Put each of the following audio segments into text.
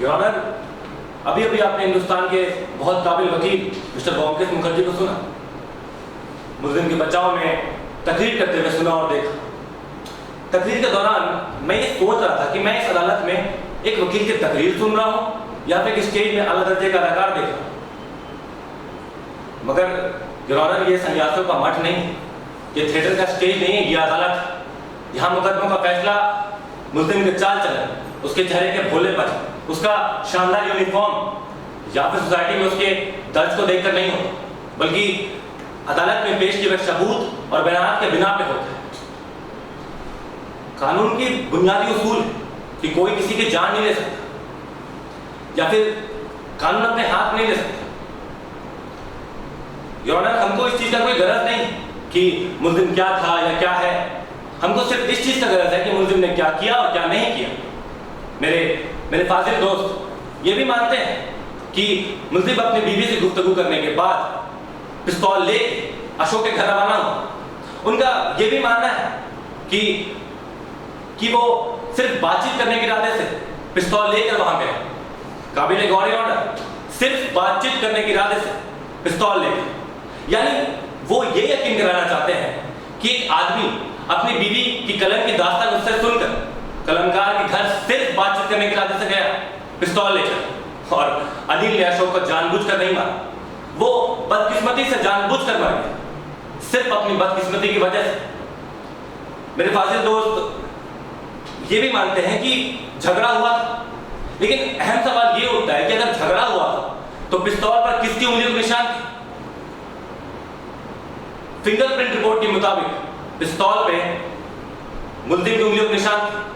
Your honour, अभी अभी आपने हिंदुस्तान के बहुत काबिल वकील मिस्टर बॉमकेश मुखर्जी को सुना, मुस्लिम के बचाव में तकरीर करते हुए सुना और देखा। तकरीर के दौरान मैं ये सोच रहा था कि मैं इस अदालत में एक वकील की तकरीर सुन रहा हूं या फिर स्टेज में आला दर्जे का अदाकार देख रहा हूं। मगर योर ऑनर, ये सन्यासियों का मठ नहीं, ये थिएटर का स्टेज नहीं है, ये अदालत। यहाँ मुकदमों का फैसला मुस्लिम के चाल चलन, उसके चेहरे के भोलेपन, उसका शानदार यूनिफॉर्म या फिर सोसाइटी में उसके दर्ज को देखकर नहीं होता, बल्कि अदालत में पेश किए गए सबूत और बयानात के बिना पे होता है। कानून की बुनियादी उसूल कि कोई किसी की जान नहीं ले सकता या फिर कानून अपने हाथ नहीं ले सकता। योर ऑनर, हमको इस चीज का कोई गरज नहीं कि मुल्जिम क्या था या क्या है, हमको सिर्फ इस चीज का गरज है कि मुल्जिम ने क्या किया और क्या नहीं किया। मेरे फाजिल दोस्त ये भी मानते हैं कि मुल्जिम अपनी बीवी से गुफ्तगू करने के बाद पिस्तौल ले अशोक के घर रवाना हुआ। उनका ये भी मानना है कि वो सिर्फ बातचीत करने के इरादे से पिस्तौल लेकर वहां गए। काबिल गौर योर ऑनर, सिर्फ बातचीत करने के इरादे से पिस्तौल लेकर, यानी वो ये यकीन कराना चाहते हैं कि एक आदमी अपनी बीवी की कलम की दास्तान उससे सुनकर कलमकार के घर सिर्फ बातचीत करने के इरादे से गया पिस्तौल लेकर, और अनिल ने अशोक को जानबूझकर नहीं मारा, वो बदकिस्मती से जानबूझकर मर गया, सिर्फ अपनी बदकिस्मती की वजह से। मेरे फाजिल दोस्त ये भी मानते हैं कि झगड़ा हुआ था, लेकिन अहम सवाल ये उठता है कि अगर झगड़ा हुआ था तो पिस्तौल पर किसकी उंगलियों के निशान थे? फिंगरप्रिंट रिपोर्ट के मुताबिक पिस्तौल पे मुल्जिम की उंगलियों के निशान थे।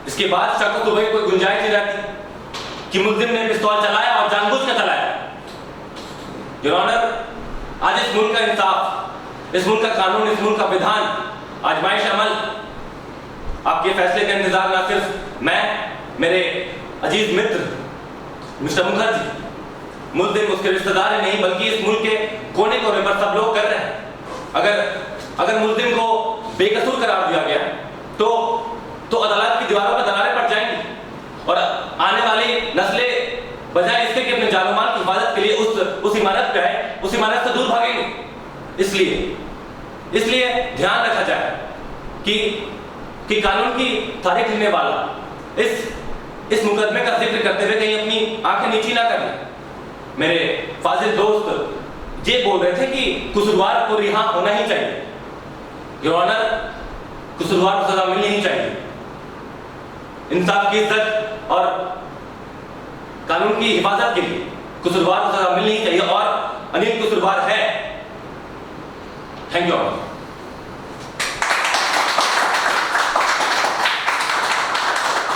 इसके बाद शक तो भाई कोई गुंजाइश नहीं रहती कि मुल्जिम ने पिस्तौल चलाया और जानबूझकर चलाया। योर ऑनर, आज इस मुल्क का इंसाफ, इस मुल्क का कानून, इस मुल्क का विधान आजमाइश अमल, आपके फैसले का इंतजार ना सिर्फ मैं, मेरे अजीज मित्र मिस्टर मुखर्जी, मुल्जिम उसके रिश्तेदार ही नहीं बल्कि इस मुल्क के कोने कोने पर सब लोग कर रहे हैं। अगर मुल्जिम को बेकसूर करार दिया गया तो अदालत की दीवारों पर दरारें पड़ जाएंगी और आने वाली नस्लें बजाय इसके कि अपने जान माल की हिफाजत के लिए उस इमारत पे आए, उस इमारत से दूर भागेंगे। इसलिए ध्यान रखा जाए कि कानून की तारीख लिखने वाला इस मुकदमे का जिक्र करते हुए कहीं अपनी आंखें नीची ना कर ले। मेरे फाजिल दोस्त ये बोल रहे थे कि कसूरवार को रिहा होना ही चाहिए। योर ऑनर, कसूरवार को सजा मिलनी ही चाहिए। इंसाफ की इज्जत और कानून की हिफाजत के लिए कसूरवार को सजा मिलनी ही चाहिए और अनिल कसूरवार है। Thank you honour.